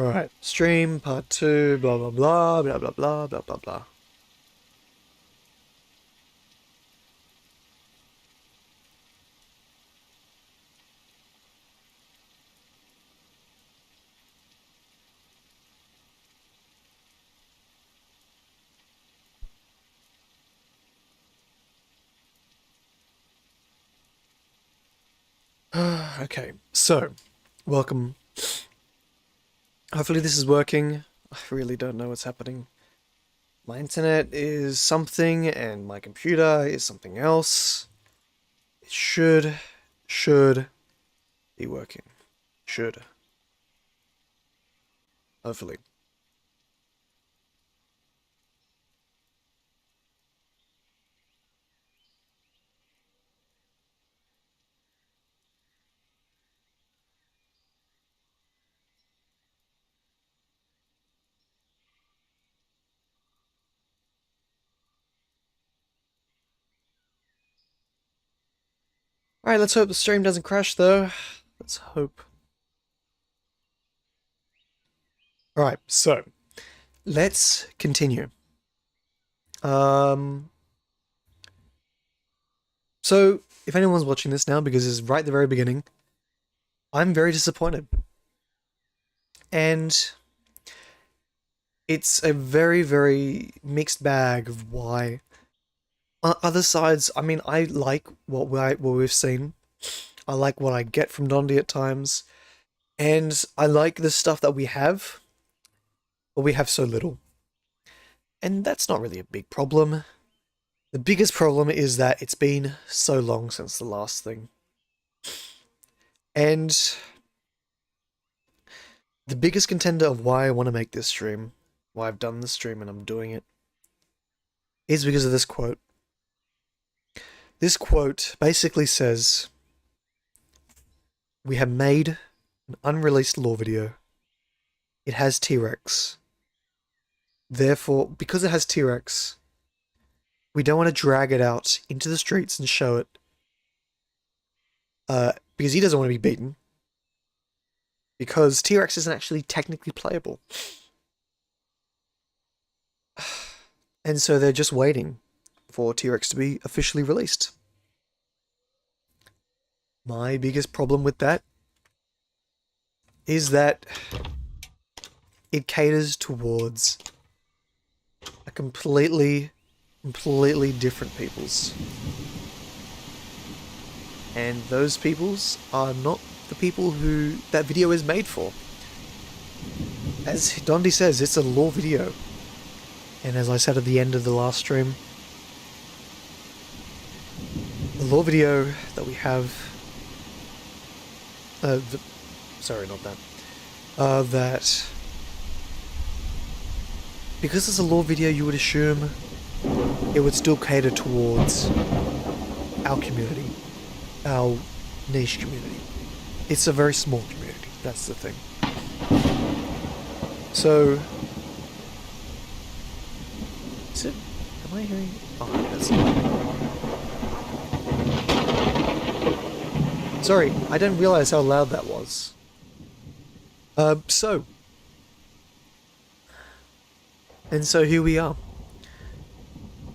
Alright, stream part 2, blah blah blah, blah blah blah, blah blah blah. Okay, so, welcome. Hopefully this is working. I really don't know what's happening. My internet is something and my computer is something else. It should be working. Should. Hopefully. Alright, let's hope the stream doesn't crash though. Let's hope. Alright, so let's continue. So if anyone's watching this now, because it's right at the very beginning, I'm very disappointed. And it's a very, very mixed bag of why. On other sides, I mean, I like what we've seen. I like what I get from Dondi at times. And I like the stuff that we have, but we have so little. And that's not really a big problem. The biggest problem is that it's been so long since the last thing. And the biggest contender of why I want to make this stream, why I've done this stream and I'm doing it, is because of this quote. This quote basically says, we have made an unreleased lore video. It has T-Rex. Therefore, because it has T-Rex, we don't want to drag it out into the streets and show it. Because he doesn't want to be beaten. Because T-Rex isn't actually technically playable. And so they're just waiting for T-Rex to be officially released. My biggest problem with that is that it caters towards a completely different peoples. And those peoples are not the people who that video is made for. As Dondi says, it's a lore video. And as I said at the end of the last stream, the lore video that we have, sorry, not that, that, because it's a lore video, you would assume it would still cater towards our community, our niche community. It's a very small community, that's the thing. So, is it, am I hearing, oh, that's not. Sorry, I didn't realize how loud that was. And so here we are.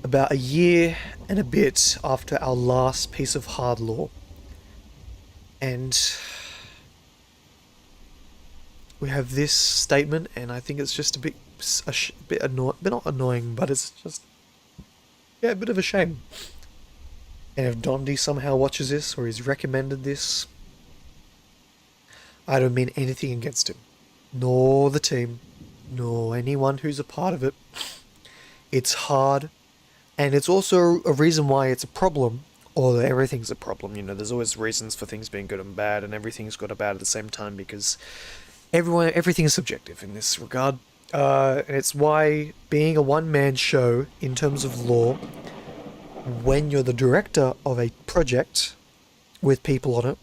About a year and a bit after our last piece of hard lore. And we have this statement, and I think it's just a bit annoying, but not annoying, but it's just, yeah, a bit of a shame. And if Dondi somehow watches this, or he's recommended this, I don't mean anything against him, nor the team, nor anyone who's a part of it. It's hard, and it's also a reason why it's a problem, or everything's a problem. You know, there's always reasons for things being good and bad, and everything's good and bad at the same time, because everything is subjective in this regard. And it's why being a one-man show in terms of lore, when you're the director of a project with people on it,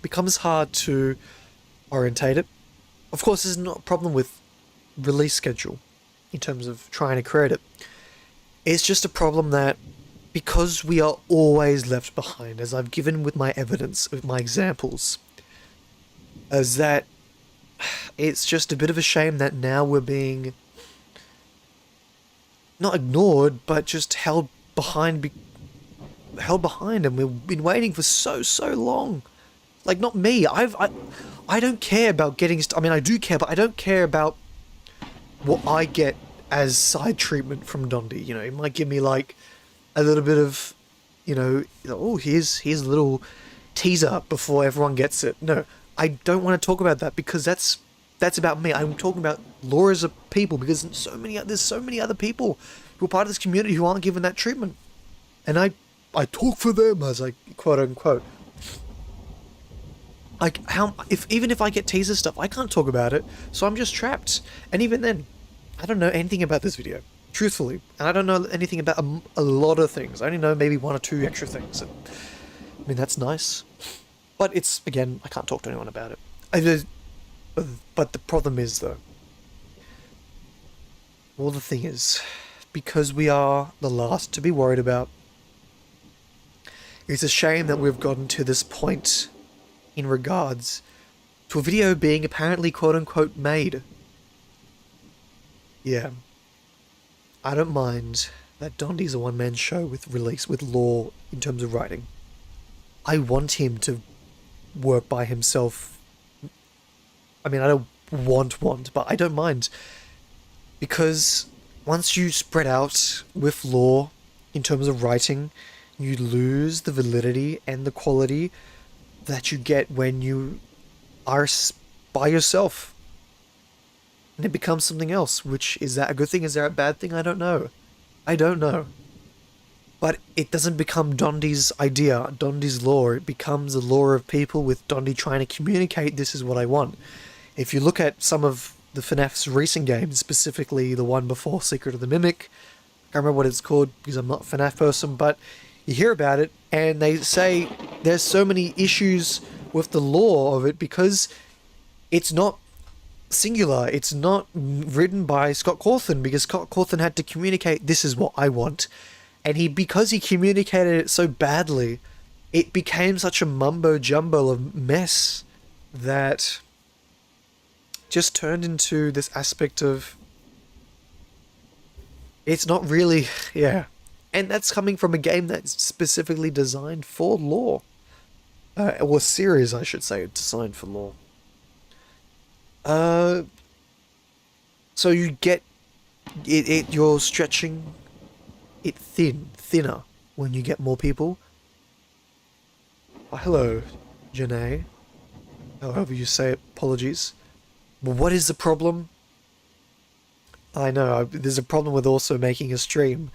becomes hard to orientate it. Of course, there's not a problem with release schedule in terms of trying to create it. It's just a problem that because we are always left behind, as I've given with my evidence, with my examples, as that it's just a bit of a shame that now we're being not ignored, but just held behind, and we've been waiting for so long. Like, not me. I don't care about getting. I mean, I do care, but I don't care about what I get as side treatment from Dondi. You know, it might give me like a little bit of, oh, here's a little teaser before everyone gets it. No, I don't want to talk about that because that's about me. I'm talking about lore as a people because there's so many other people who are part of this community who aren't given that treatment, and I talk for them as I quote unquote. Like, even if I get teaser stuff, I can't talk about it, so I'm just trapped. And even then, I don't know anything about this video, truthfully, and I don't know anything about a lot of things. I only know maybe 1 or 2 extra things. And, I mean, that's nice, but it's, again, I can't talk to anyone about it. But the problem is, though, well, the thing is, because we are the last to be worried about, it's a shame that we've gotten to this point in regards to a video being apparently quote-unquote made. Yeah. I don't mind that Dondi's a one-man show with lore in terms of writing. I want him to work by himself. I mean, I don't want, but I don't mind. Because once you spread out with lore in terms of writing, you lose the validity and the quality that you get when you are by yourself. And it becomes something else, which, is that a good thing? Is that a bad thing? I don't know. But it doesn't become Dondi's idea, Dondi's lore. It becomes the lore of people with Dondi trying to communicate, this is what I want. If you look at some of the FNAF's recent games, specifically the one before Secret of the Mimic, I can't remember what it's called because I'm not a FNAF person, but you hear about it, and they say there's so many issues with the lore of it because it's not singular. It's not written by Scott Cawthon because Scott Cawthon had to communicate, this is what I want. And because he communicated it so badly, it became such a mumbo-jumbo of mess that just turned into this aspect of, it's not really, yeah. And that's coming from a game that's specifically designed for lore. Or series, I should say, designed for lore. So you get you're stretching it thinner when you get more people. Oh, hello, Janae. However you say it, apologies. But what is the problem? I know, there's a problem with also making a stream.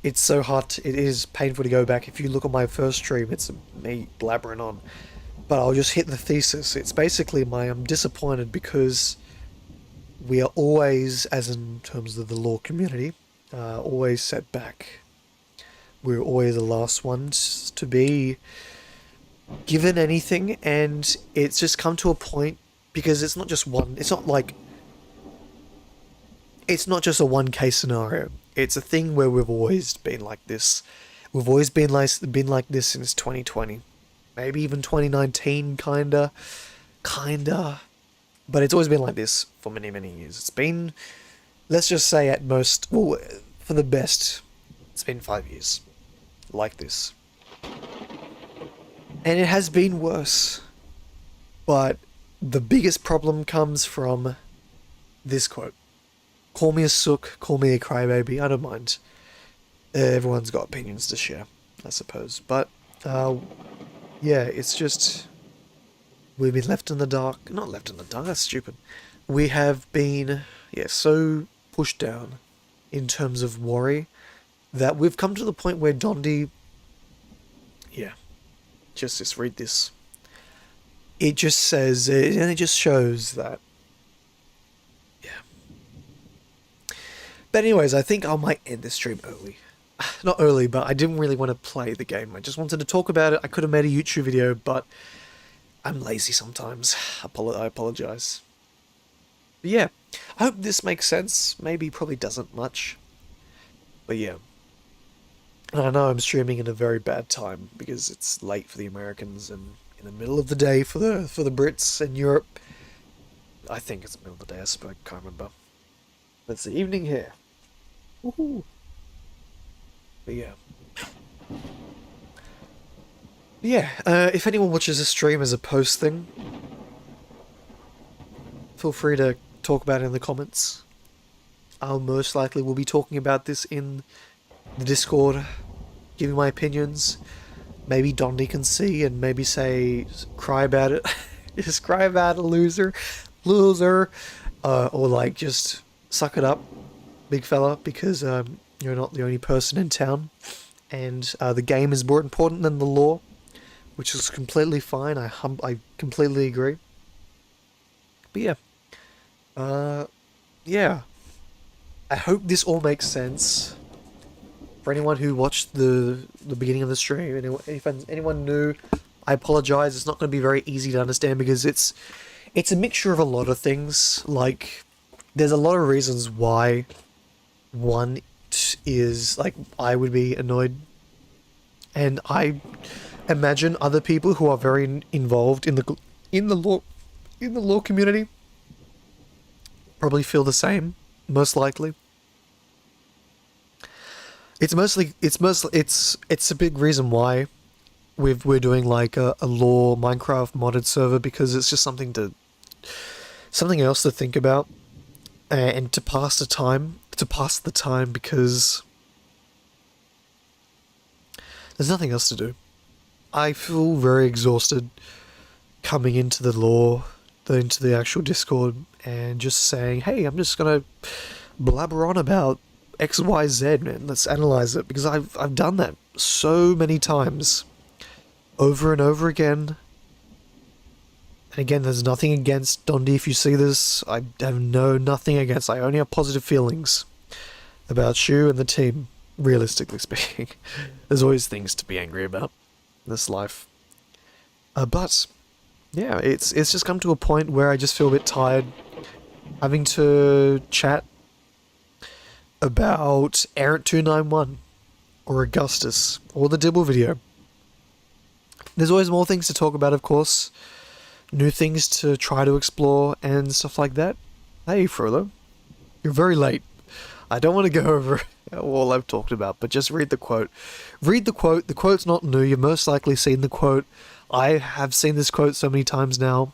It's so hot, it is painful to go back. If you look at my first stream, it's me blabbering on. But I'll just hit the thesis. It's basically I'm disappointed because we are always, as in terms of the lore community, always set back. We're always the last ones to be given anything, and it's just come to a point because it's not just one. It's not like, it's not just a one-case scenario. It's a thing where we've always been like this. We've always been like this since 2020. Maybe even 2019, kinda. But it's always been like this for many, many years. It's been, let's just say at most, well, for the best, it's been 5 years. Like this. And it has been worse. But the biggest problem comes from this quote. Call me a sook, call me a crybaby, I don't mind. Everyone's got opinions to share, I suppose. But, yeah, it's just, we've been left in the dark. Not left in the dark, that's stupid. We have been, so pushed down in terms of worry that we've come to the point where Dondi, just read this. It just says, and it just shows that, But anyways, I think I might end this stream early. Not early, but I didn't really want to play the game. I just wanted to talk about it. I could have made a YouTube video, but I'm lazy sometimes. I apologize. But yeah, I hope this makes sense. Maybe probably doesn't much. But yeah. And I know I'm streaming in a very bad time because it's late for the Americans and in the middle of the day for the Brits and Europe. I think it's the middle of the day. I can't remember. It's the evening here. Woohoo! But yeah. Yeah, if anyone watches the stream as a post thing, feel free to talk about it in the comments. I'll most likely will be talking about this in the Discord, giving my opinions. Maybe Dondi can see and maybe say, cry about it. Just cry about it, loser. Loser. Or like, just suck it up, big fella, because you're not the only person in town. And the game is more important than the law, which is completely fine. I completely agree. But yeah. Yeah. I hope this all makes sense. For anyone who watched the beginning of the stream, if anyone new, I apologize. It's not going to be very easy to understand because it's a mixture of a lot of things. Like, there's a lot of reasons why one is, like, I would be annoyed. And I imagine other people who are very involved in the law community probably feel the same, most likely. It's a big reason why we're doing like a law Minecraft modded server, because it's just something else to think about and to pass the time because there's nothing else to do. I feel very exhausted coming into into the actual Discord and just saying, hey, I'm just gonna blabber on about XYZ, man. Let's analyze it, because I've done that so many times, over and over again. And again, there's nothing against Dondi. If you see this, I have nothing against. I only have positive feelings about you and the team. Realistically speaking, there's always things to be angry about in this life. But yeah, it's just come to a point where I just feel a bit tired having to chat about Errant 291 or Augustus or the Dibble video. There's always more things to talk about, of course, new things to try to explore and stuff like that. Hey Frollo, you're very late. I don't want to go over all I've talked about, but just read the quote. Read the quote. The quote's not new. You've most likely seen the quote. I have seen this quote so many times now.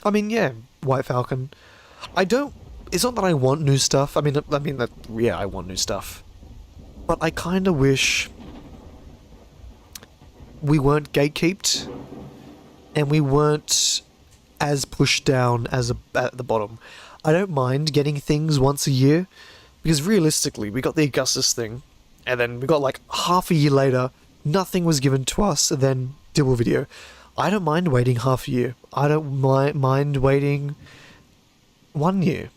I mean, yeah, White Falcon. It's not that I want new stuff. I mean, yeah, I want new stuff. But I kind of wish we weren't gatekeeped and we weren't as pushed down as at the bottom. I don't mind getting things once a year, because realistically, we got the Augustus thing, and then we got like half a year later, nothing was given to us, and then Dibble video. I don't mind waiting half a year. I don't mind waiting 1 year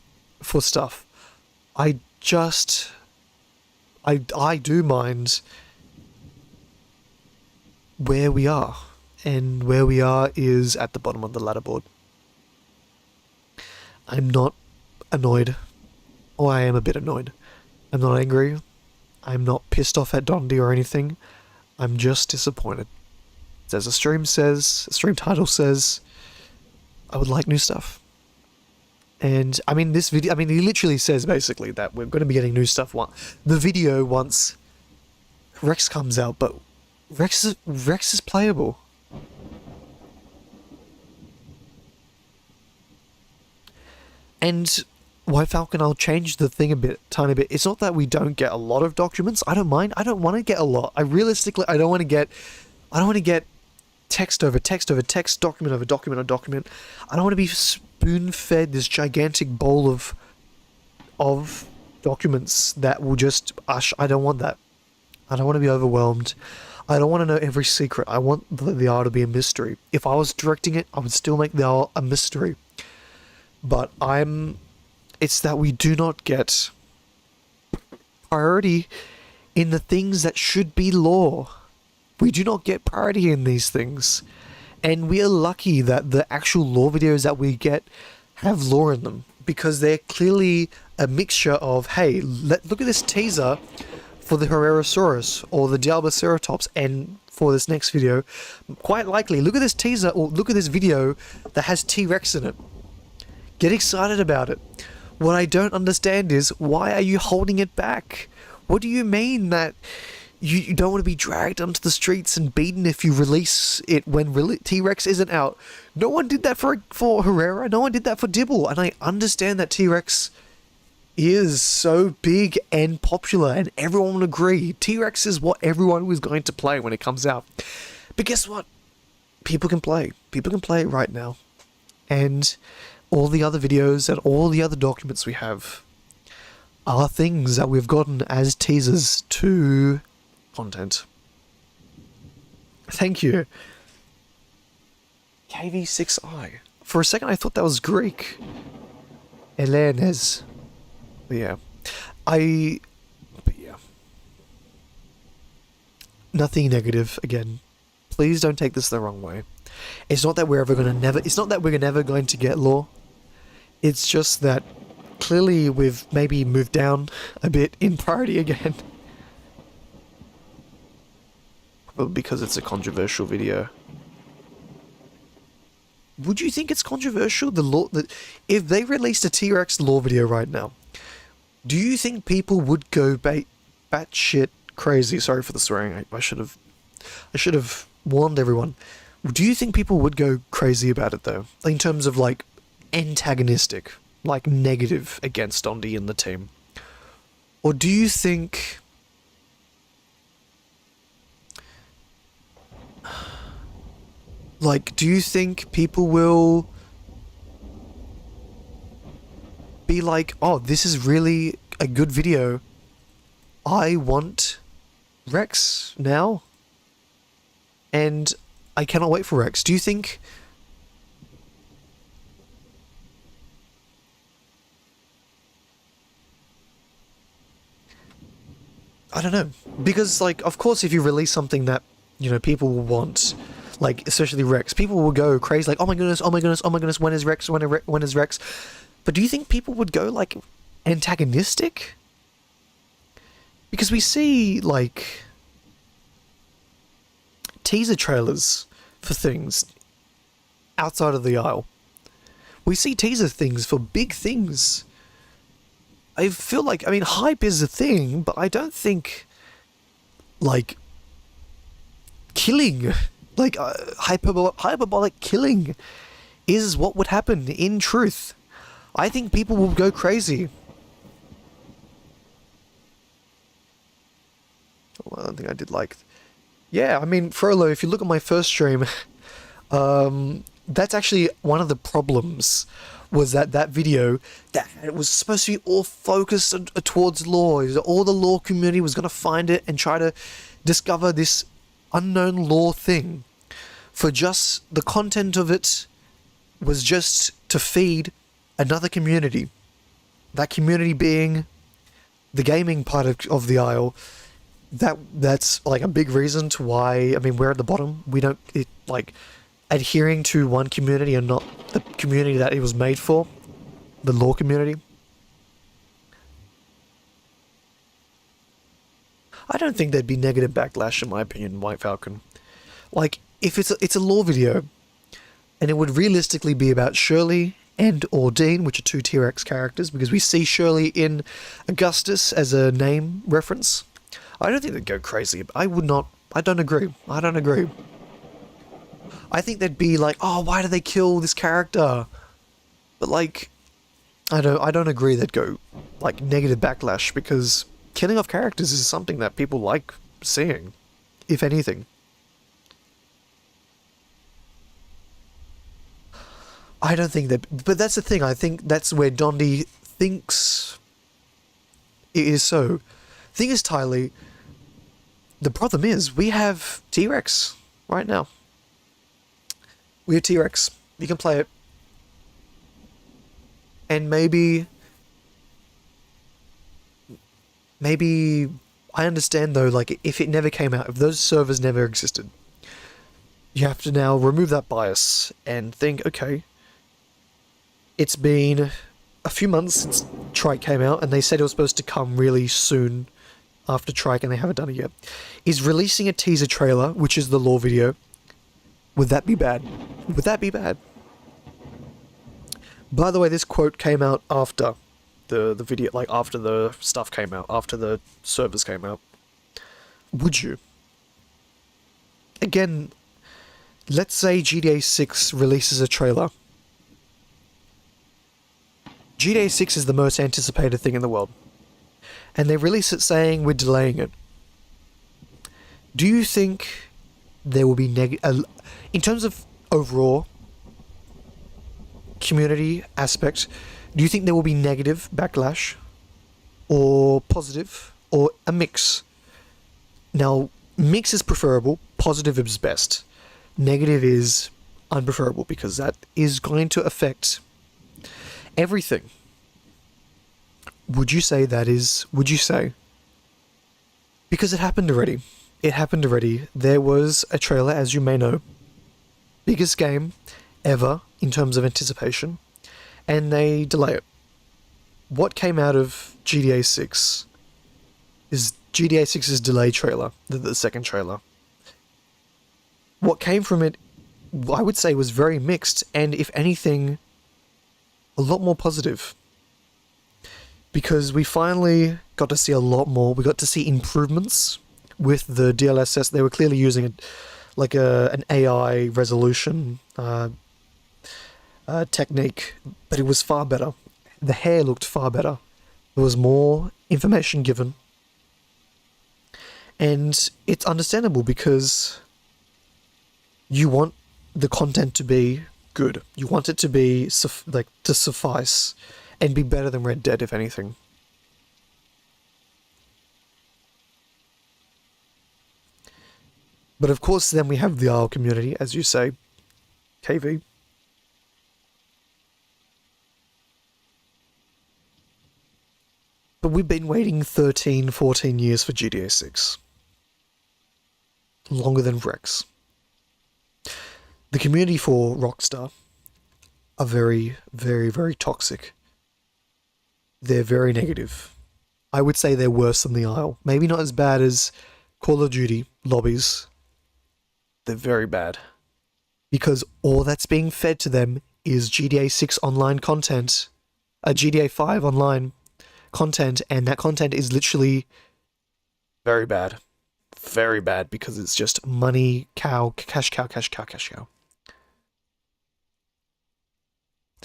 for stuff. I do mind where we are. And where we are is at the bottom of the ladder board. I'm not annoyed. Or I am a bit annoyed. I'm not angry. I'm not pissed off at Dondi or anything. I'm just disappointed. As the stream title says, I would like new stuff. And I mean, this video, he literally says basically that we're going to be getting new stuff once Rex comes out, but Rex is playable. And White Falcon, I'll change the thing tiny bit. It's not that we don't get a lot of documents. I don't mind. I don't want to get a lot. I don't want to get text over text over text, document over document over document. I don't want to be spoon-fed this gigantic bowl of documents that will just I don't want that. I don't want to be overwhelmed. I don't want to know every secret. I want the R to be a mystery. If I was directing it, I would still make the R a mystery. But it's that we do not get priority in the things that should be law. We do not get priority in these things. And we are lucky that the actual law videos that we get have law in them, because they're clearly a mixture of, hey, look at this teaser for the Herrerasaurus or the Dialboceratops, and for this next video, quite likely, look at this teaser, or look at this video that has T-Rex in it. Get excited about it. What I don't understand is, why are you holding it back? What do you mean that you don't want to be dragged onto the streets and beaten if you release it when T-Rex isn't out? No one did that for Herrera, no one did that for Dibble, and I understand that T-Rex is so big and popular, and everyone will agree T-Rex is what everyone was going to play when it comes out. But guess what? People can play it right now, and all the other videos and all the other documents we have are things that we've gotten as teasers to content. Thank you, KV6i. For a second I thought that was Greek. Elenes. Yeah. But yeah. Nothing negative, again. Please don't take this the wrong way. It's not that we're never going to get lore. It's just that clearly we've maybe moved down a bit in priority again. Probably because it's a controversial video. Would you think it's controversial? If they released a T-Rex lore video right now, do you think people would go batshit crazy? Sorry for the swearing. I should have warned everyone. Do you think people would go crazy about it though? In terms of like antagonistic, like negative against Dondi and the team? Or do you think people will be like, oh, this is really a good video, I want Rex now, and I cannot wait for Rex? Do you think I don't know, because like, of course, if you release something that, you know, people will want, like especially Rex, people will go crazy, like, oh my goodness, when is Rex, when is Rex? But do you think people would go like antagonistic? Because we see like teaser trailers for things outside of the aisle. We see teaser things for big things. I feel like, I mean, hype is a thing, but I don't think, like, killing, like, hyperbolic killing is what would happen in truth. I think people will go crazy. Well, I don't think I did like... Yeah, I mean, Frollo, if you look at my first stream, that's actually one of the problems, was that video, that it was supposed to be all focused towards lore. All the lore community was going to find it and try to discover this unknown lore thing. For just the content of it was just to feed another community. That community being the gaming part of the aisle. That's like a big reason to why, I mean, we're at the bottom. We don't, like, adhering to one community and not the community that it was made for, the lore community. I don't think there'd be negative backlash, in my opinion, White Falcon. Like, if it's a lore video, and it would realistically be about Shirley and or Dean, which are two T-Rex characters, because we see Shirley in Augustus as a name reference, I don't think they'd go crazy. I don't agree. I think they'd be like, oh, why do they kill this character? But like, I don't agree they'd go like negative backlash, because killing off characters is something that people like seeing, if anything. I don't think that, but that's the thing, I think that's where Dondi thinks it is so. Thing is, Tylee, the problem is, we have T-Rex right now. We have T-Rex. You can play it. And maybe I understand though, like, if it never came out, if those servers never existed, you have to now remove that bias and think, okay, it's been a few months since Trike came out, and they said it was supposed to come really soon after Trike, and they haven't done it yet, is releasing a teaser trailer, which is the lore video. Would that be bad? Would that be bad? By the way, this quote came out after the video, like after the stuff came out, after the servers came out. Would you? Again, let's say GTA 6 releases a trailer. GTA 6 is the most anticipated thing in the world. And they release it saying we're delaying it. Do you think there will be in terms of overall community aspect, do you think there will be negative backlash or positive or a mix? Now, mix is preferable, positive is best. Negative is unpreferable because that is going to affect everything. Would you say? Because it happened already. It happened already. There was a trailer, as you may know, biggest game ever in terms of anticipation, and they delay it. What came out of GTA 6 is GTA 6's delay trailer, the second trailer. What came from it, I would say, was very mixed, and if anything, a lot more positive. Because we finally got to see a lot more. We got to see improvements with the DLSS. They were clearly using it like an AI resolution technique, but it was far better. The hair looked far better. There was more information given. And it's understandable because you want the content to be good. You want it to be to suffice and be better than Red Dead, if anything. But of course, then we have the Isle community, as you say, KV. But we've been waiting 13, 14 years for GTA 6. Longer than Rex. The community for Rockstar are very, very, very toxic. They're very negative. I would say they're worse than the Isle. Maybe not as bad as Call of Duty lobbies. They're very bad. Because all that's being fed to them is GTA 6 online content, GTA 5 online content, and that content is literally very bad. Very bad, because it's just money, cash cow.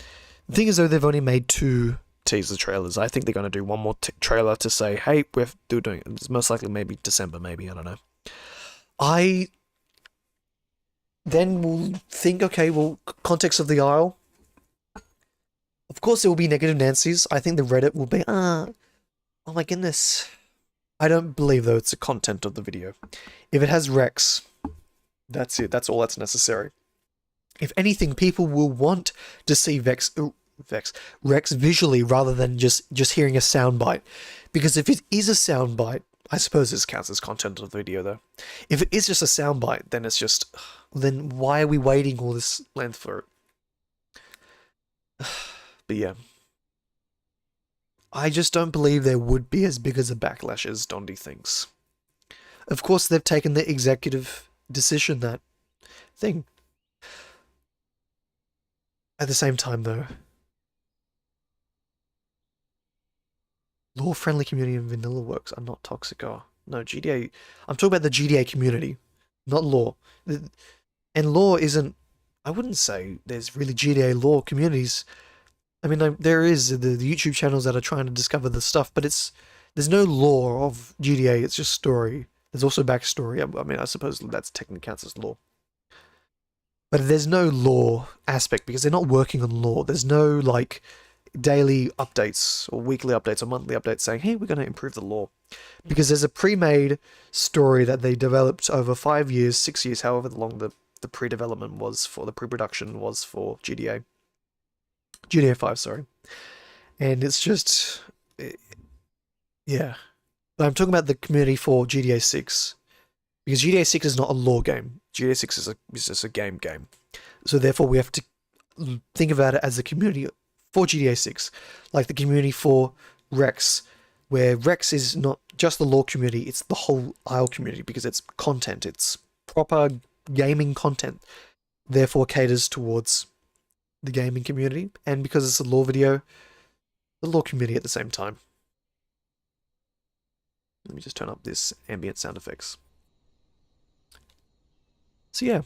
The thing is, though, they've only made 2 teaser trailers. I think they're going to do one more trailer to say, hey, we're still doing it. It's most likely maybe December, maybe, I don't know. I then will think, okay, well, context of the Isle. Of course, there will be negative Nancy's. I think the Reddit will be, oh my goodness. I don't believe, though, it's the content of the video. If it has Rex, that's it. That's all that's necessary. If anything, people will want to see Rex visually rather than just hearing a soundbite. Because if it is a soundbite, I suppose this counts as content of the video, though. If it is just a soundbite, then it's just... Then why are we waiting all this length for it? But yeah. I just don't believe there would be as big as a backlash as Dondi thinks. Of course, they've taken the executive decision, that thing. At the same time, though, lore-friendly community and vanilla works are not toxic. Oh, no, GTA... I'm talking about the GTA community, not lore. And lore isn't... I wouldn't say there's really GTA lore communities. I mean, there is the YouTube channels that are trying to discover the stuff, but there's no lore of GTA, it's just story. There's also backstory. I mean, I suppose that's technically counts as lore. But there's no lore aspect because they're not working on lore. There's no, like, daily updates or weekly updates or monthly updates saying, hey, we're going to improve the lore. Because there's a pre-made story that they developed over 5 years, 6 years, however long the pre-development was for, the pre-production was for GTA 5, sorry. And it's just... yeah. But I'm talking about the community for GTA 6. Because GTA 6 is not a lore game. GTA 6 is just a game. So therefore we have to think about it as a community for GTA 6. Like the community for Rex, where Rex is not just the lore community, it's the whole Isle community because it's content, it's proper gaming content, therefore caters towards the gaming community, and because it's a lore video, the lore community at the same time. Let me just turn up this ambient sound effects. So yeah,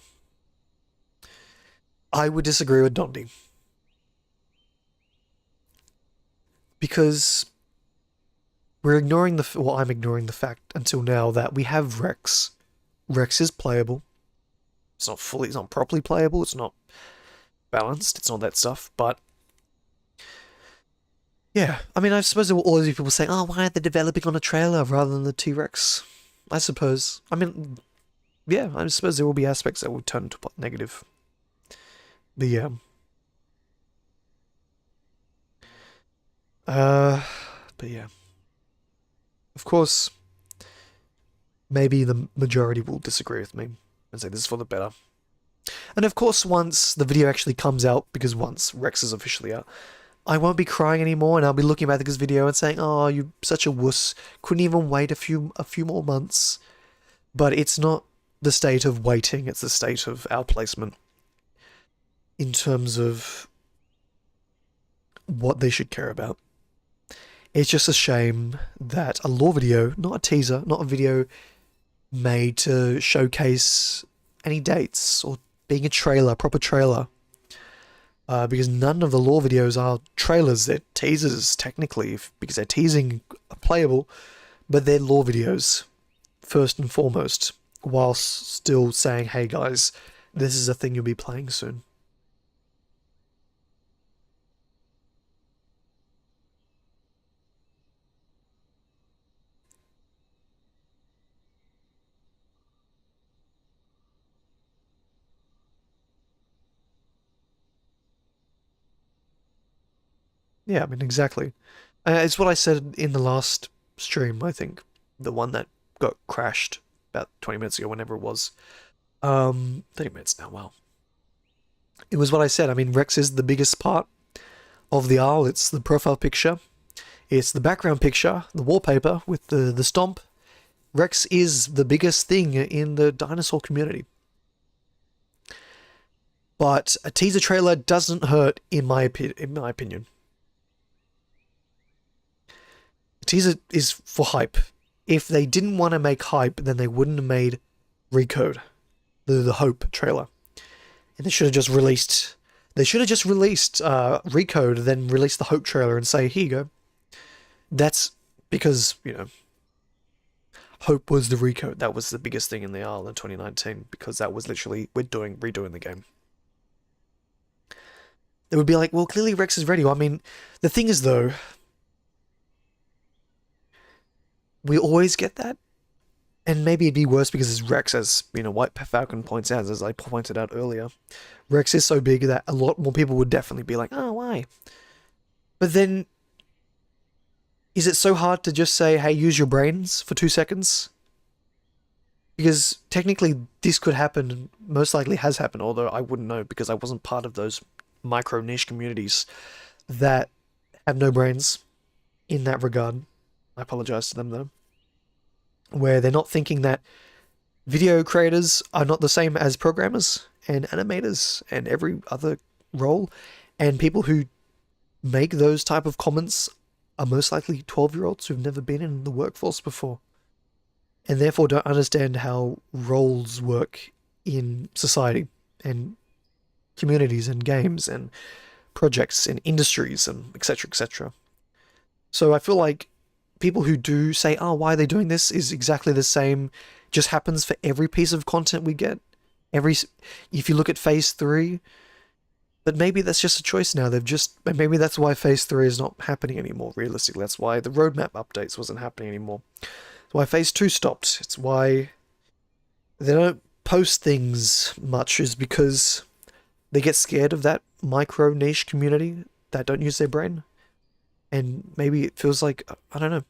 I would disagree with Dondi. Because we're ignoring I'm ignoring the fact until now that we have Rex. Rex is playable. It's not properly playable, it's not balanced, it's not that stuff, but yeah, I mean, I suppose there will always be people saying, oh, why aren't they developing on a trailer rather than the T-Rex? I suppose. I mean, yeah, I suppose there will be aspects that will turn into negative. But yeah. But yeah. Of course, maybe the majority will disagree with me and say this is for the better. And of course, once the video actually comes out, because once Rex is officially out, I won't be crying anymore, and I'll be looking back at this video and saying, "Oh, you're such a wuss. Couldn't even wait a few more months." But it's not the state of waiting; it's the state of our placement in terms of what they should care about. It's just a shame that a lore video, not a teaser, not a video made to showcase any dates or being a trailer, proper trailer. Because none of the lore videos are trailers, they're teasers technically, because they're teasing a playable, but they're lore videos, first and foremost, whilst still saying, hey guys, this is a thing you'll be playing soon. Yeah, I mean, exactly. It's what I said in the last stream, I think. The one that got crashed about 20 minutes ago, whenever it was. 30 minutes now, wow. It was what I said. I mean, Rex is the biggest part of the Isle. It's the profile picture. It's the background picture, the wallpaper with the stomp. Rex is the biggest thing in the dinosaur community. But a teaser trailer doesn't hurt, in my opinion. A teaser is for hype. If they didn't want to make hype, then they wouldn't have made Recode, the Hope trailer. And they should have just released... They should have just released Recode, then released the Hope trailer and say, here you go. That's because, you know, Hope was the Recode. That was the biggest thing in the Isle in 2019, because that was literally, redoing the game. They would be like, well, clearly Rex is ready. I mean, the thing is, though, we always get that. And maybe it'd be worse because it's Rex, as, you know, White Falcon points out, as I pointed out earlier. Rex is so big that a lot more people would definitely be like, oh, why? But then, is it so hard to just say, hey, use your brains for 2 seconds? Because technically this could happen, and most likely has happened, although I wouldn't know because I wasn't part of those micro niche communities that have no brains in that regard. I apologize to them though. Where they're not thinking that video creators are not the same as programmers and animators and every other role, and people who make those type of comments are most likely 12-year-olds who've never been in the workforce before, and therefore don't understand how roles work in society and communities and games and projects and industries and etc, etc. So I feel like people who do say, oh, why are they doing this, is exactly the same, just happens for every piece of content we get. If you look at Phase 3, but maybe that's just a choice now. Maybe that's why Phase 3 is not happening anymore, realistically. That's why the roadmap updates wasn't happening anymore. It's why Phase 2 stopped. It's why they don't post things much, is because they get scared of that micro niche community that don't use their brain. And maybe it feels like, I don't know,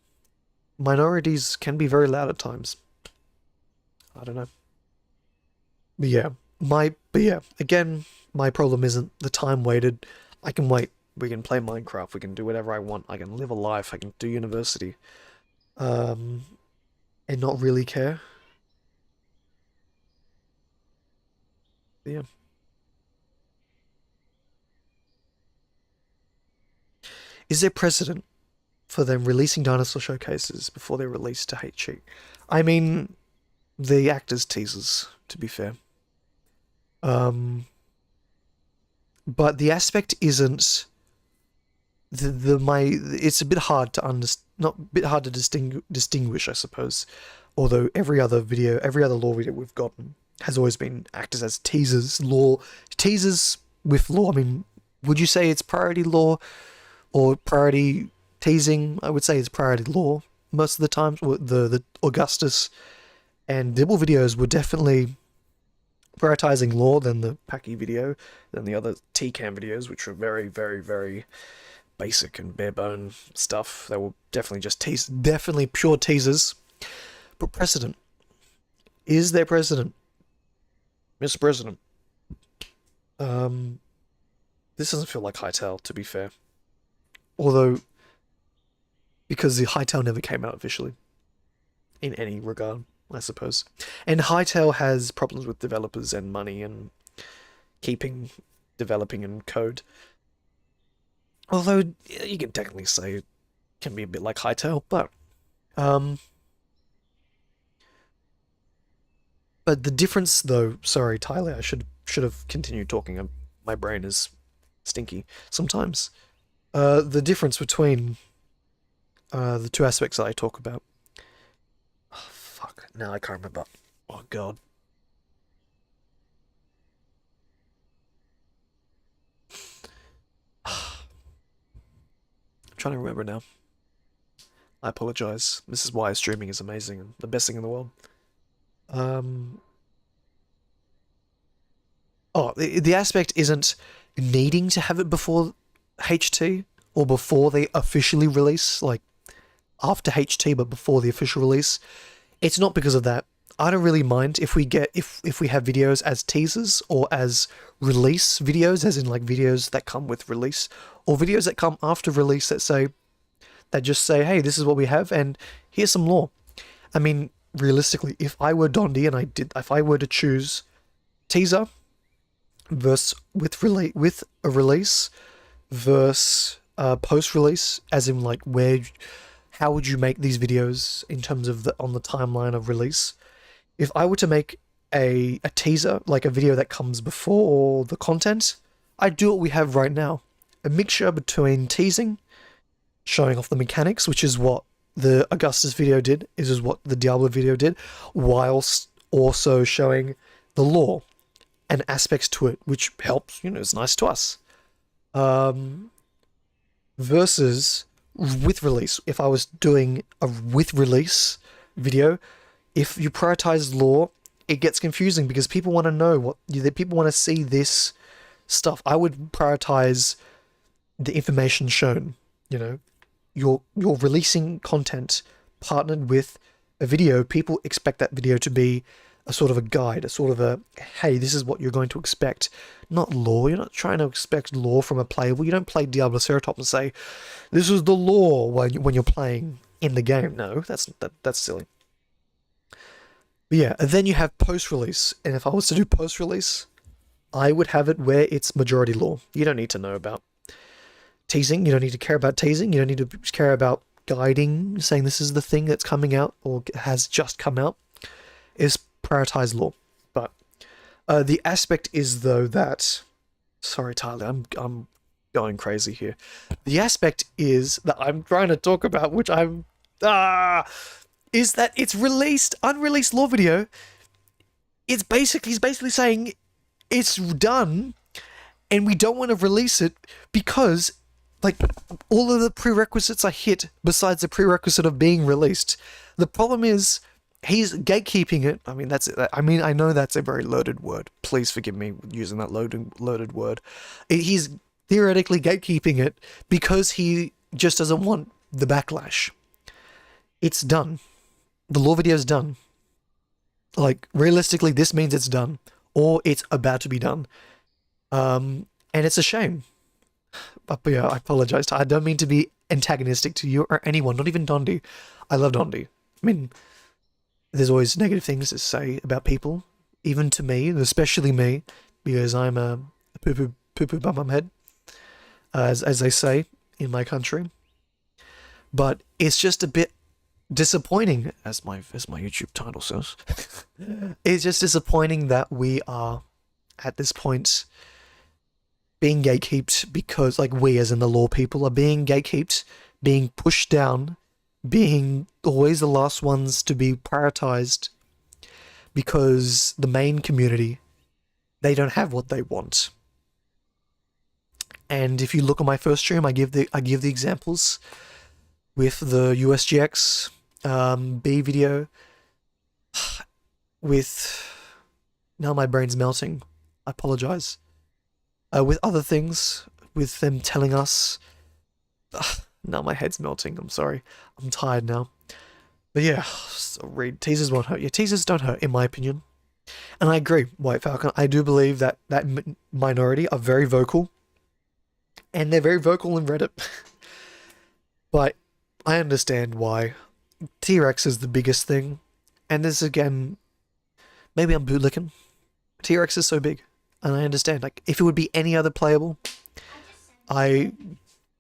minorities can be very loud at times. I don't know. But yeah, again, my problem isn't the time waited. I can wait We can play Minecraft. We can do whatever I want. I can live a life. I can do university. And not really care. Yeah. Is there precedent for them releasing dinosaur showcases before they're released to HG? I mean, the actors' teasers, to be fair. But the aspect isn't it's a bit hard to not a bit hard to distinguish, I suppose. Although every other lore video we've gotten has always been actors as teasers with lore. I mean, would you say it's priority lore or priority teasing? I would say it's priority lore most of the times. The Augustus and Dibble videos were definitely prioritizing lore than the Packy video, than the other TCAM videos, which were very, very, very basic and bare bone stuff. They were definitely just definitely pure teasers. But precedent. Is there precedent? Mr. President. This doesn't feel like Hytale, to be fair. Although, because the Hytale never came out officially. In any regard, I suppose. And Hytale has problems with developers and money and developing in code. Although, you can technically say it can be a bit like Hytale, but the difference, though, sorry, Tyler, I should have continued talking. My brain is stinky sometimes. The difference between the two aspects that I talk about. Oh, fuck. Now I can't remember. Oh, God. I'm trying to remember now. I apologize. This is why streaming is amazing and the best thing in the world. The aspect isn't needing to have it before HT or before they officially release, like after HT but before the official release. It's not because of that. I don't really mind if we have videos as teasers or as release videos, as in like videos that come with release, or videos that come after release that just say, hey, this is what we have and here's some lore. I mean, realistically, if I were Dondi and if I were to choose teaser versus with a release versus post-release, as in like how would you make these videos in terms of on the timeline of release? If I were to make a teaser, like a video that comes before the content, I'd do what we have right now. A mixture between teasing, showing off the mechanics, which is what the Augustus video did, is what the Diablo video did, whilst also showing the lore and aspects to it, which helps, it's nice to us. Versus with release. If I was doing a with release video, if you prioritize lore, it gets confusing because people want to know people want to see this stuff. I would prioritize the information shown. You're releasing content partnered with a video. People expect that video to be a sort of a guide, a sort of a, hey, this is what you're going to expect. Not lore. You're not trying to expect lore from a playable. You don't play Diablo Ceratops and say, this is the lore when you're playing in the game. No, that's silly. But yeah, and then you have post-release. And if I was to do post-release, I would have it where it's majority lore. You don't need to know about teasing. You don't need to care about teasing. You don't need to care about guiding, saying this is the thing that's coming out or has just come out. Is prioritize lore. But the aspect is, though, that... Sorry, Tyler, I'm going crazy here. The aspect is that I'm trying to talk about, which I'm... is that it's unreleased lore video. He's basically saying it's done and we don't want to release it because, like, all of the prerequisites are hit besides the prerequisite of being released. The problem is he's gatekeeping it. I know that's a very loaded word. Please forgive me using that loaded word. He's theoretically gatekeeping it because he just doesn't want the backlash. It's done. The lore video's done. Like, realistically, this means it's done. Or it's about to be done. And it's a shame. But yeah, I apologize. I don't mean to be antagonistic to you or anyone, not even Dondi. I love Dondi. I mean, there's always negative things to say about people, even to me, especially me, because I'm a poo poo bum bum head, as they say in my country. But it's just a bit disappointing, as my YouTube title says. It's just disappointing that we are at this point being gatekept because, like, we as in the law people are being gatekept, being pushed down, being always the last ones to be prioritized because the main community, they don't have what they want. And if you look at my first stream, I give the examples with the USGX B video, with, now my brain's melting, I apologize, with other things, with them telling us, now my head's melting, I'm sorry, I'm tired now. But yeah, so read, teasers won't hurt. Yeah, teasers don't hurt, in my opinion. And I agree, White Falcon, I do believe that minority are very vocal, and they're very vocal in Reddit. But I understand why. T-Rex is the biggest thing, and this again, maybe I'm bootlicking. T-Rex is so big, and I understand. Like, if it would be any other playable, I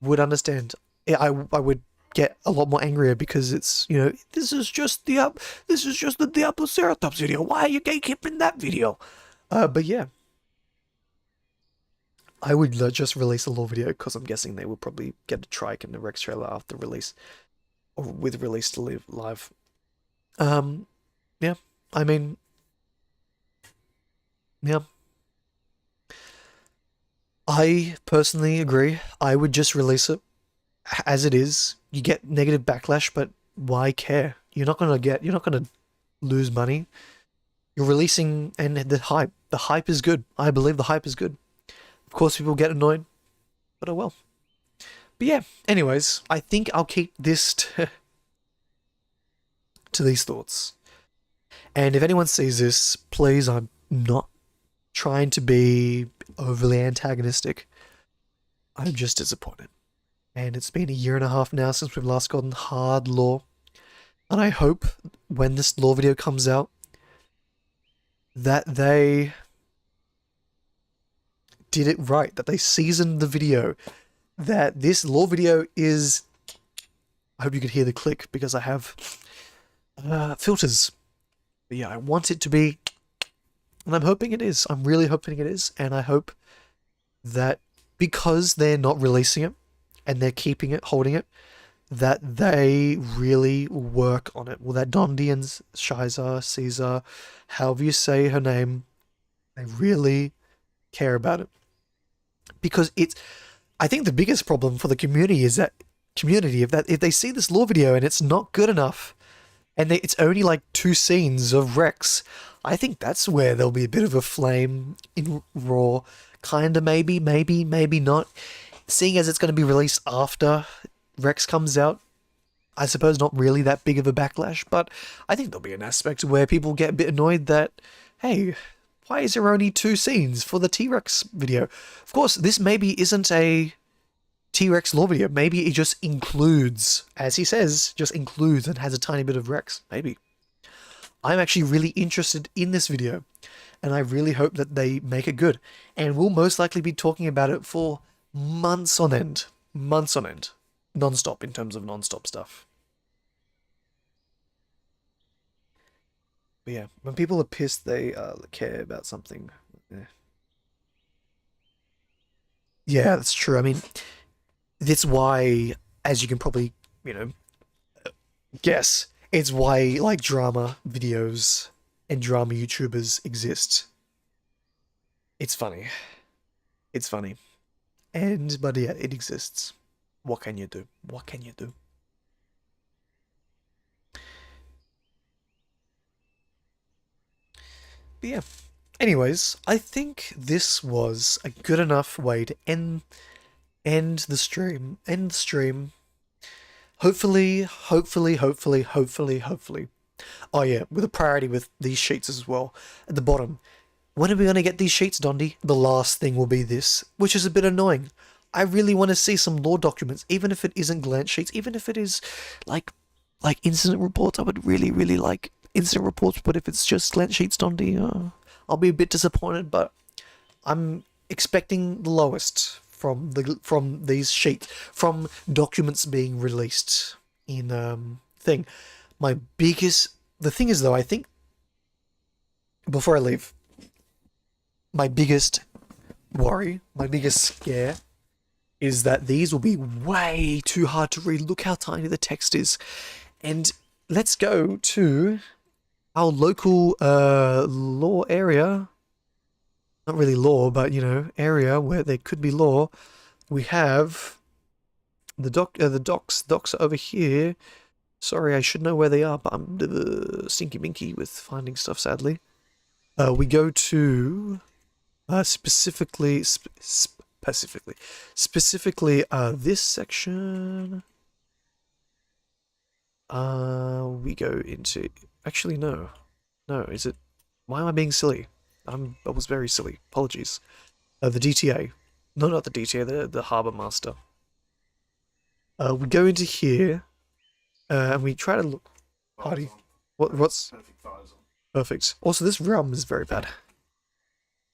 would understand. I would get a lot more angrier because it's, you know, this is just the Diablo Ceratops video. Why are you gatekeeping that video? But yeah, I would just release a lore video because I'm guessing they will probably get a trike in the Rex trailer after release, or with release to live. Yeah, I mean, yeah. I personally agree. I would just release it as it is. You get negative backlash, but why care? You're not gonna lose money. You're releasing, and the hype is good. I believe the hype is good. Of course, people get annoyed, but oh well. But yeah, anyways, I think I'll keep this to these thoughts. And if anyone sees this, please, I'm not trying to be overly antagonistic. I'm just disappointed. And it's been a year and a half now since we've last gotten hard lore. And I hope when this lore video comes out that they did it right, that they seasoned the video, that this lore video is... I hope you could hear the click because I have filters. But yeah, I want it to be, and I'm hoping it is. I'm really hoping it is, and I hope that because they're not releasing it and they're keeping it, holding it, that they really work on it. Well, that Dondi and Shiza, Caesar, however you say her name, they really care about it. Because it's, I think the biggest problem for the community is that if they see this lore video and it's not good enough, and it's only like 2 scenes of Rex, I think that's where there'll be a bit of a flame in Raw. Kinda, maybe not. Seeing as it's going to be released after Rex comes out, I suppose not really that big of a backlash, but I think there'll be an aspect where people get a bit annoyed that, hey, why is there only 2 scenes for the T-Rex video? Of course, this maybe isn't a T-Rex lore video. Maybe it just includes, as he says, just includes and has a tiny bit of Rex. Maybe. I'm actually really interested in this video, and I really hope that they make it good. And we'll most likely be talking about it for months on end. Months on end. Non-stop, in terms of non-stop stuff. But yeah, when people are pissed, they care about something. Yeah, that's true. I mean, that's why, as you can probably, you know, guess, it's why, like, drama videos and drama YouTubers exist. It's funny. It's funny. But yeah, it exists. What can you do? What can you do? But yeah. Anyways, I think this was a good enough way to end the stream. Hopefully. Oh yeah, with a priority with these sheets as well. At the bottom. When are we going to get these sheets, Dondi? The last thing will be this, which is a bit annoying. I really want to see some lore documents, even if it isn't glance sheets, even if it is like incident reports. I would really, really like incident reports, but if it's just glance sheets, Dondi, I'll be a bit disappointed. But I'm expecting the lowest from these sheets, from documents being released in thing. The thing is though, I think before I leave, my biggest worry, my biggest scare is that these will be way too hard to read. Look how tiny the text is. And let's go to our local law area. Not really law, but area where there could be law. We have the docks. Docks are over here. Sorry, I should know where they are, but I'm stinky minky with finding stuff, sadly. We go to specifically this section. We go into, actually no, is it, why am I being silly? I was very silly, apologies. The DTA, no, not the DTA, the Harbour Master. We go into here, and we try to look, Hardy, what's, perfect. Also, this realm is very bad.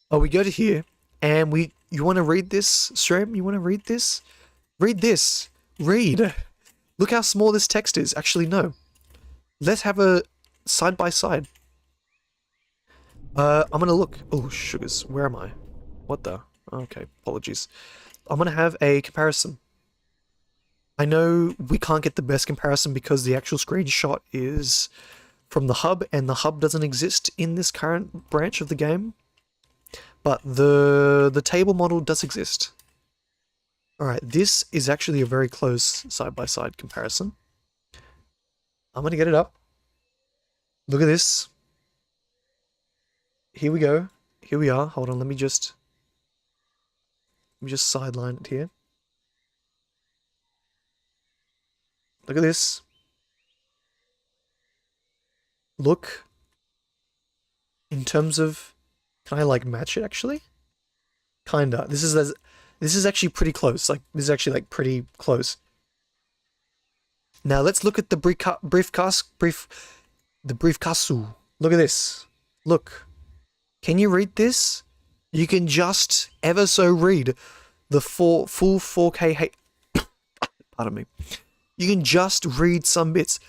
Oh, we go to here, and you want to read this, stream? You want to read this? Read this. Read. Look how small this text is. Actually, no. Let's have a side by side. I'm gonna look. Oh, sugars. Where am I? What the? Okay, apologies. I'm gonna have a comparison. I know we can't get the best comparison because the actual screenshot is from the hub, and the hub doesn't exist in this current branch of the game. But the table model does exist. Alright, this is actually a very close side-by-side comparison. I'm gonna get it up. Look at this. Here we go. Here we are. Hold on, let me just sideline it here. Look at this. Look. In terms of... Can I, like, match it, actually? Kinda. This is actually pretty close. Like, this is actually, like, pretty close. Now, let's look at the briefcase. Look at this. Look. Can you read this? You can just ever so read the full 4K... Pardon me. You can just read some bits.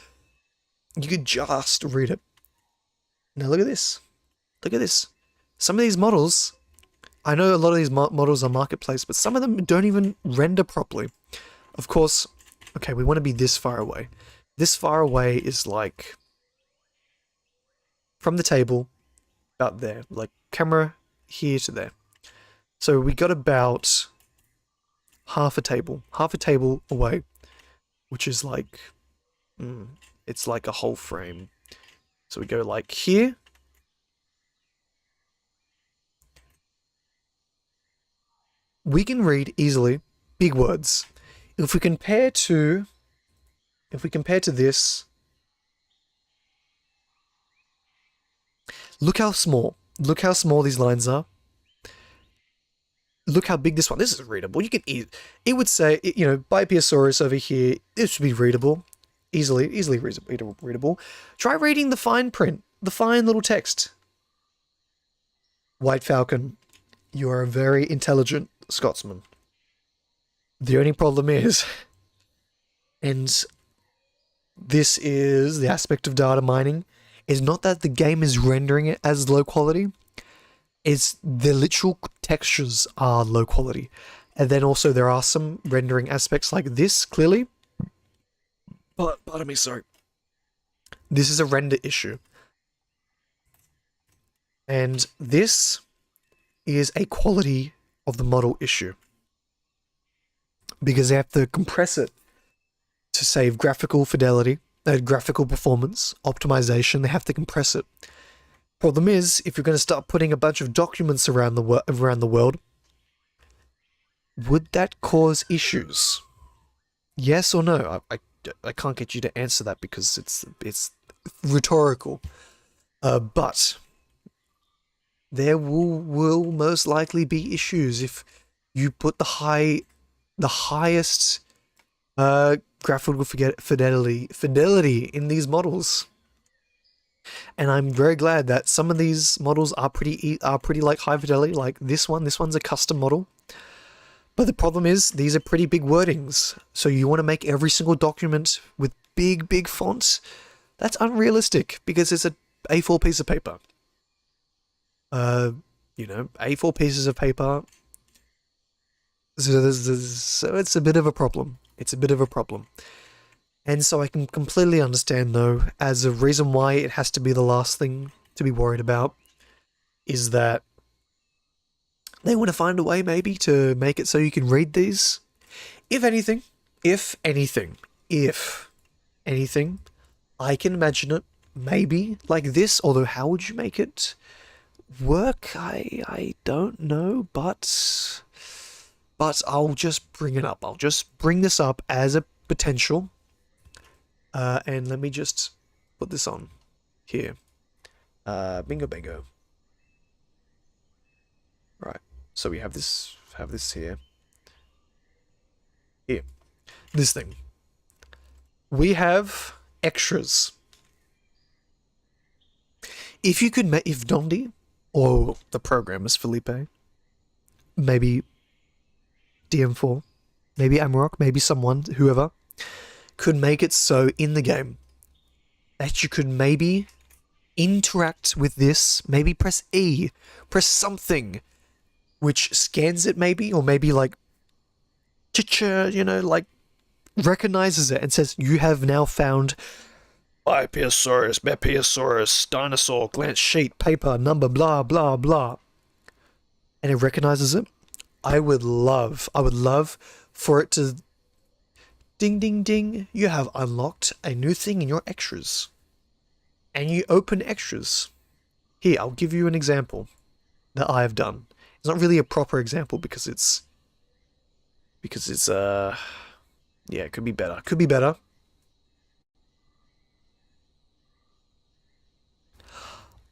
You could just read it. Now, look at this. Look at this. Some of these models, I know a lot of these models are marketplace, but some of them don't even render properly. Of course, okay, we want to be this far away. This far away is like from the table, about there, like camera here to there. So we got about half a table away, which is like, it's like a whole frame. So we go like here. We can read easily big words. If we compare to this, look how small these lines are. Look how big this one. This is readable. You can it would say, Bipiosaurus over here. This should be readable, easily readable. Try reading the fine print, the fine little text. White Falcon, you are a very intelligent Scotsman. The only problem is, and this is the aspect of data mining, is not that the game is rendering it as low quality, it's the literal textures are low quality. And then also there are some rendering aspects like this, clearly. But, pardon me, sorry. This is a render issue. And this is a quality of the model issue, because they have to compress it to save graphical fidelity, graphical performance, optimization. They have to compress it. Problem is, if you're going to start putting a bunch of documents around the world, would that cause issues? Yes or no? I can't get you to answer that because it's rhetorical. But there will most likely be issues if you put the high the highest graphical fidelity in these models. And I'm very glad that some of these models are pretty like high fidelity, like this one. This one's a custom model. But the problem is these are pretty big wordings. So you want to make every single document with big fonts. That's unrealistic because it's a A4 piece of paper. A4 pieces of paper. So it's a bit of a problem. It's a bit of a problem. And so I can completely understand, though, as a reason why it has to be the last thing to be worried about is that they want to find a way maybe to make it so you can read these. If anything, I can imagine it maybe like this, although how would you make it work? I don't know, but I'll just bring it up. I'll just bring this up as a potential. And let me just put this on here. Bingo. Right. So we have this here. Here. This thing. We have extras. If you could if Dondi or the programmers, Felipe, maybe DM4, maybe Amarok, maybe someone, whoever, could make it so in the game that you could maybe interact with this, maybe press E, press something which scans it maybe, or maybe like, like recognizes it and says, you have now found Ichthyosaurus, Mepiosaurus, dinosaur, glance sheet, paper, number, blah, blah, blah. And it recognizes it. I would love for it to ding, ding, ding, you have unlocked a new thing in your extras. And you open extras. Here, I'll give you an example that I have done. It's not really a proper example because it's yeah, it could be better. Could be better.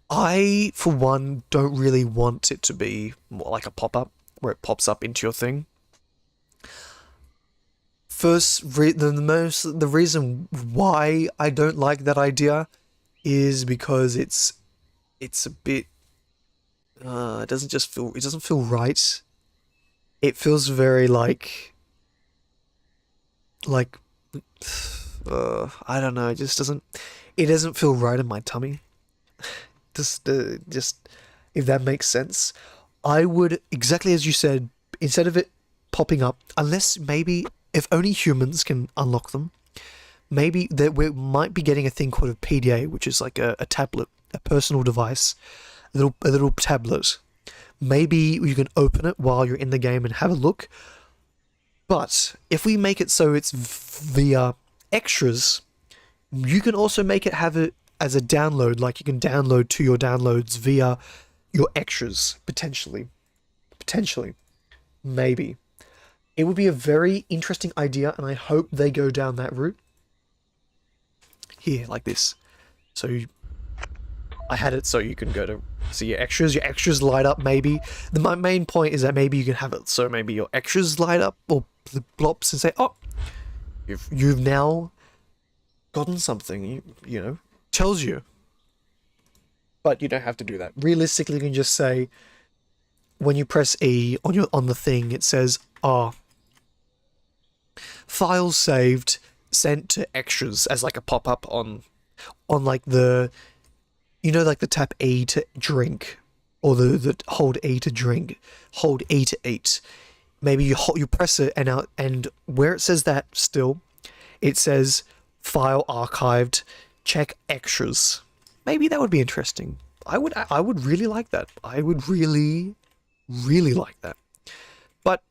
I, for one, don't really want it to be more like a pop-up where it pops up into your thing. The reason why I don't like that idea is because it's a bit it doesn't feel right. It feels very like I don't know, it doesn't feel right in my tummy. Just if that makes sense. I would, exactly as you said, instead of it popping up, unless maybe if only humans can unlock them, maybe that we might be getting a thing called a PDA, which is like a tablet, a personal device, a little tablet. Maybe you can open it while you're in the game and have a look. But if we make it so it's via extras, you can also make it have it as a download, like you can download to your downloads via your extras, potentially. Maybe. It would be a very interesting idea, and I hope they go down that route. Here, like this. So I had it so you can go to see your extras light up maybe. My main point is that maybe you can have it so maybe your extras light up, or the blops and say, oh, you've now gotten something, you know, tells you. But you don't have to do that. Realistically, you can just say, when you press E on the thing, it says, files saved, sent to extras, as like a pop-up on like the, you know, like the tap E to drink, or the hold E to drink, hold E to eat. Maybe you press it and where it says that still, it says file archived, check extras. Maybe that would be interesting. I would really like that. I would really like that. But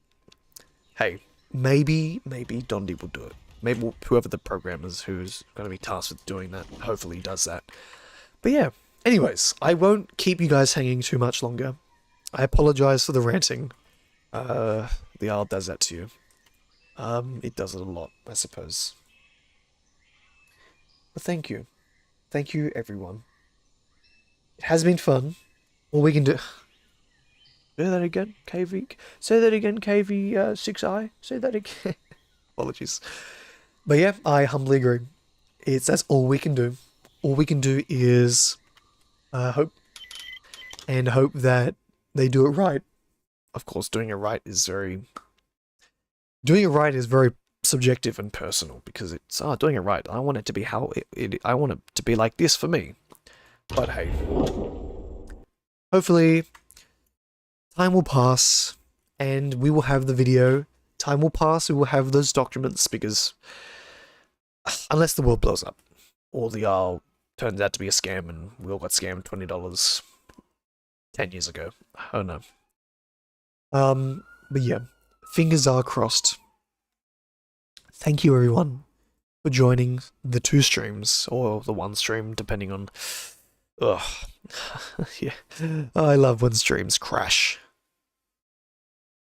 hey, maybe Dondi will do it. Maybe whoever the programmers who's going to be tasked with doing that, hopefully does that. But yeah, anyways, I won't keep you guys hanging too much longer. I apologize for the ranting. The Isle does that to you. It does it a lot, I suppose. But thank you. Thank you, everyone. It has been fun. All we can do... Say that again, KV. Say that again, KV6i. Say that again. Apologies. But yeah, I humbly agree. That's all we can do. All we can do is hope and hope that they do it right. Of course, doing it right is very subjective and personal because it's doing it right. I want it to be how I want it to be like this for me. But hey, hopefully time will pass and we will have the video. Time will pass, we will have those documents because unless the world blows up or the turns out to be a scam and we all got scammed $20 10 years ago. Oh no. But yeah, fingers are crossed. Thank you everyone for joining the 2 streams or the 1 stream, depending on. Ugh. Yeah, I love when streams crash.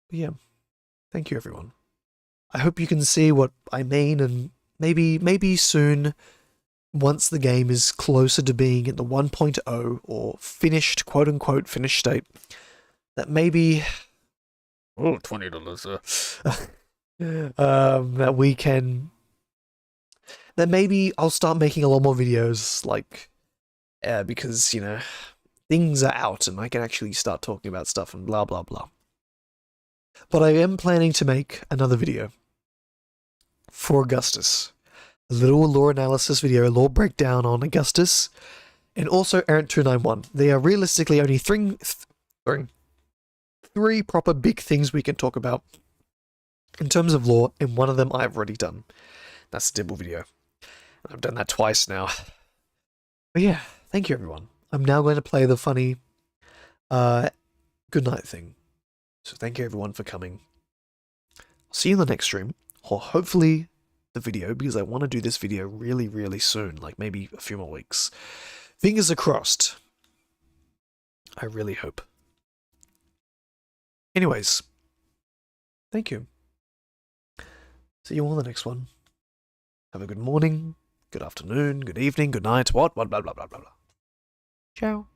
But yeah, thank you everyone. I hope you can see what I mean, and maybe soon, once the game is closer to being in the 1.0 or finished, quote unquote finished state, that maybe $20 that we can, that maybe I'll start making a lot more videos, like because you know things are out and I can actually start talking about stuff and blah blah blah. But I am planning to make another video for Augustus, a little lore analysis video, lore breakdown on Augustus, and also Errant 291. They are realistically only three proper big things we can talk about in terms of lore, and one of them I've already done. That's the Dibble video. I've done that twice now. But yeah, thank you everyone. I'm now going to play the funny good night thing. So thank you everyone for coming. I'll see you in the next stream, or hopefully the video, because I want to do this video really, really soon, like maybe a few more weeks. Fingers are crossed. I really hope. Anyways, thank you. See you all in the next one. Have a good morning, good afternoon, good evening, good night, what, blah, blah, blah, blah, blah. Ciao.